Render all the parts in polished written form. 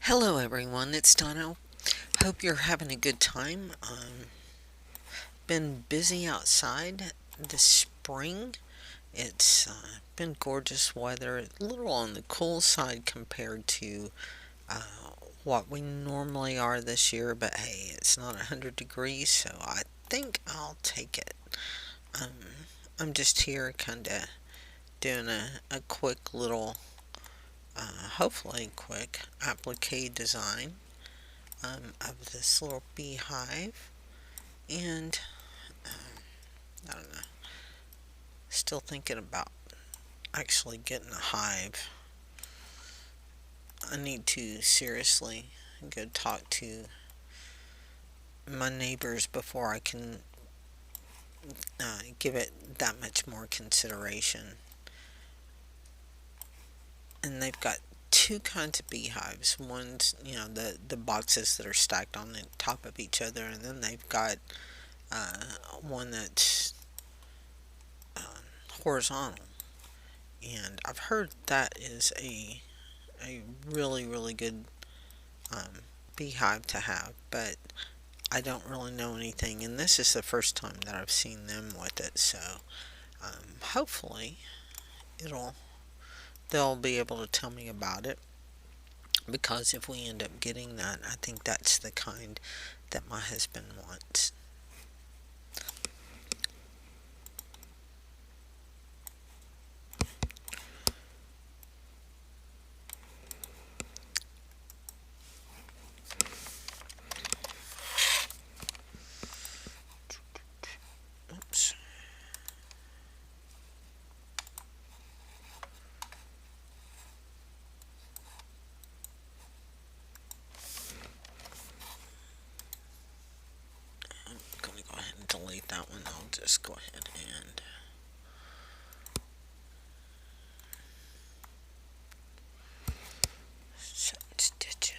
Hello everyone, it's Donna. Hope you're having a good time. Been busy outside this spring. It's been gorgeous weather, a little on the cool side compared to uh, what we normally are this year, but hey, it's not 100 degrees, so I think I'll take it. Um, I'm just here kind of doing a quick little, hopefully quick, applique design of this little beehive. And I don't know, still thinking about actually getting a hive. I need to seriously go talk to my neighbors before I can give it that much more consideration. And they've got two kinds of beehives. One's, the boxes that are stacked on the top of each other, and then they've got uh, one that's uh, horizontal. And I've heard that is a really, really good um, beehive to have, but I don't really know anything, and this is the first time that I've seen them with it. So hopefully it'll they'll be able to tell me about it. Because if we end up getting that, I think that's the kind that my husband wants. Oops. I'm gonna go ahead and delete that one. I'll just go ahead and set stitch.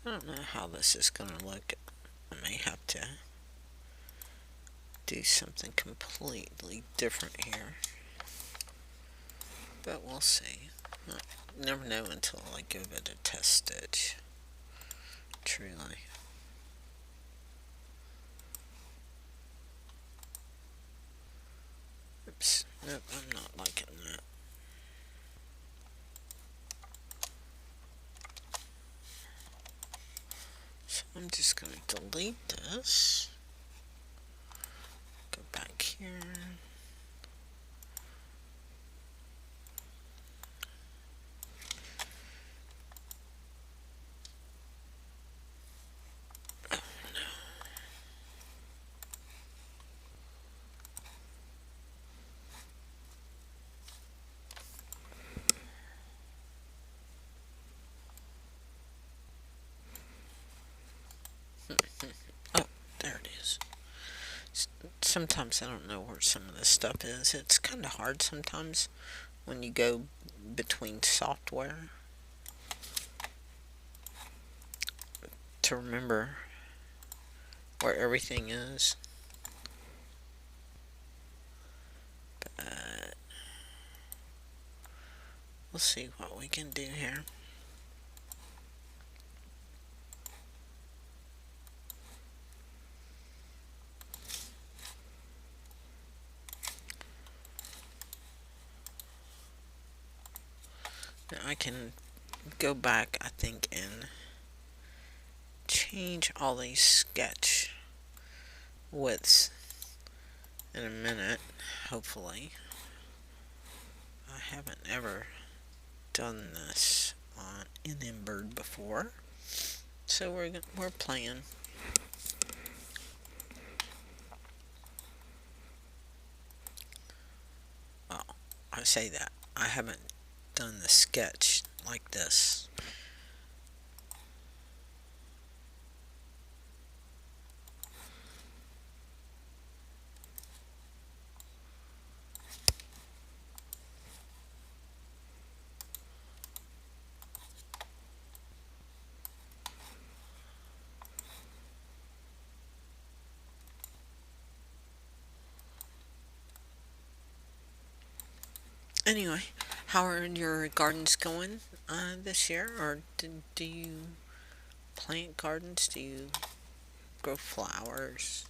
I don't know how this is gonna look. I may have to do something completely different here, but we'll see. Never know until I give it a test stitch. Truly. Oops. Nope, I'm not liking that. So I'm just going to delete this. Go back here. Oh, there it is. Sometimes I don't know where some of this stuff is. It's kind of hard sometimes when you go between software to remember where everything is. But we'll see what we can do here. Now I can go back, I think, and change all these sketch widths in a minute, hopefully. I haven't ever done this in Embird before, so we're playing. Well, I say that I haven't done the sketch like this. Anyway, how are your gardens going this year? Or do you plant gardens? Do you grow flowers?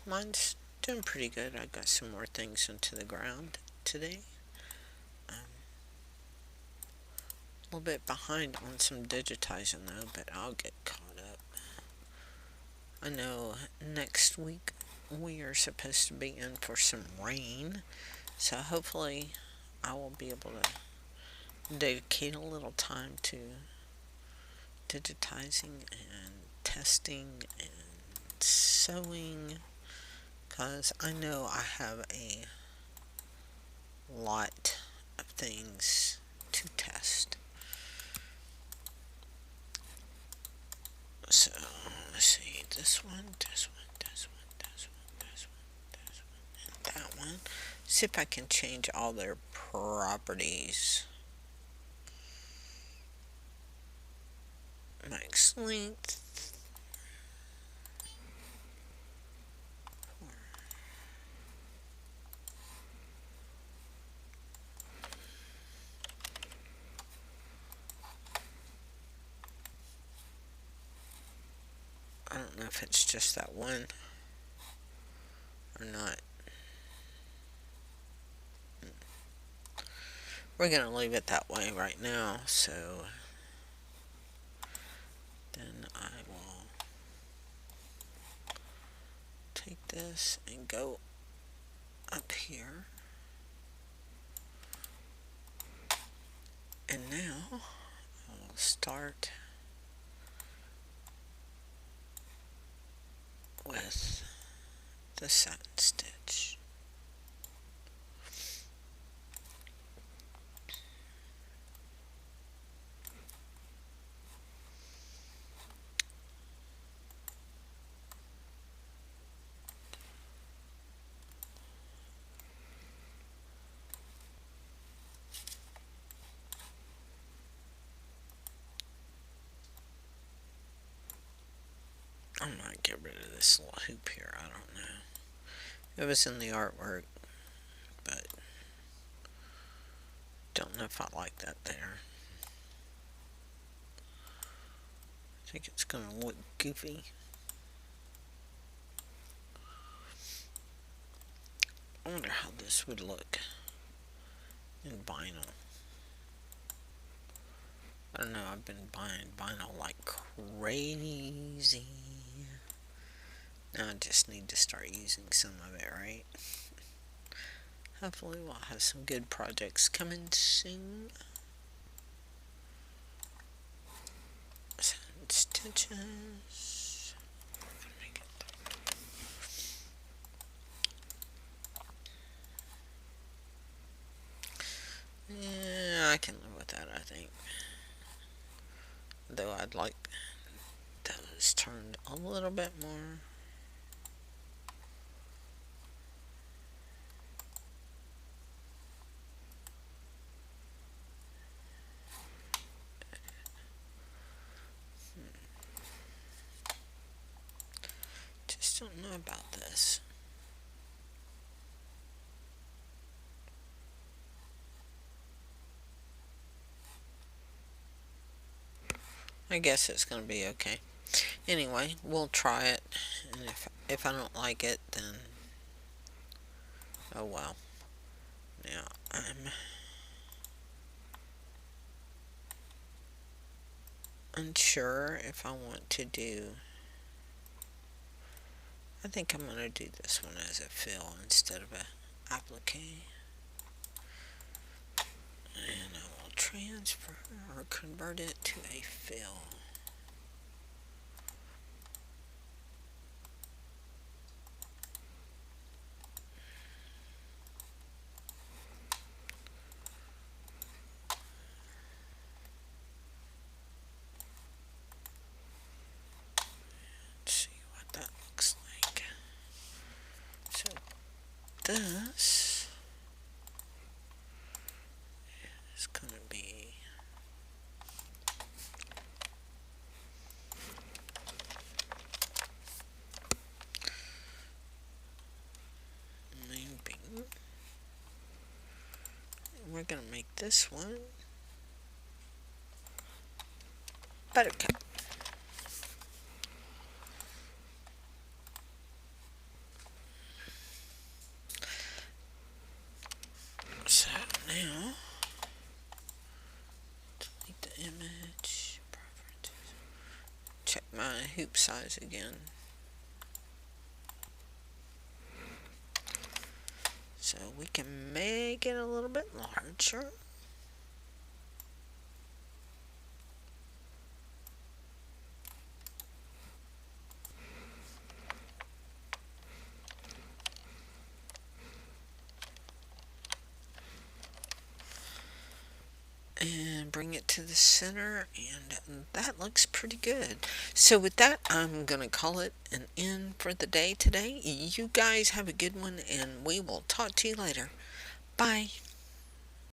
Mine's doing pretty good. I got some more things into the ground today. Um, a little bit behind on some digitizing though, but I'll get caught up. I know next week we are supposed to be in for some rain, so hopefully I will be able to dedicate a little time to digitizing and testing and sewing, because I know I have a lot of things to test. So let's see, this one, this one, this one, this one, this one, this one, and that one. See if I can change all their properties. Max length. I don't know if it's just that one or not. We're gonna leave it that way right now, so then I will take this and go up here. And now I'll start with the satin stitch. I might get rid of this little hoop here, I don't know. It was in the artwork, but don't know if I like that there. I think it's gonna look goofy. I wonder how this would look in vinyl. I don't know, I've been buying vinyl like crazy. Now I just need to start using some of it, right? Hopefully we'll have some good projects coming soon. Stitches. Yeah, I can live with that, I think. Though I'd like those turned a little bit more. Just don't know about this. I guess it's gonna be okay. Anyway, we'll try it, and if I don't like it, then oh well. Now I'm unsure if I want to do. I think I'm gonna do this one as a fill instead of a applique, and I will transfer or convert it to a fill. This is going to be main beam. gonna make this one buttercup. So now, delete the image, preferences, check my hoop size again. So we can make it a little bit larger. And bring it to the center, and that looks pretty good. So with that, I'm gonna call it an end for the day today. You guys have a good one, and we will talk to you later. Bye.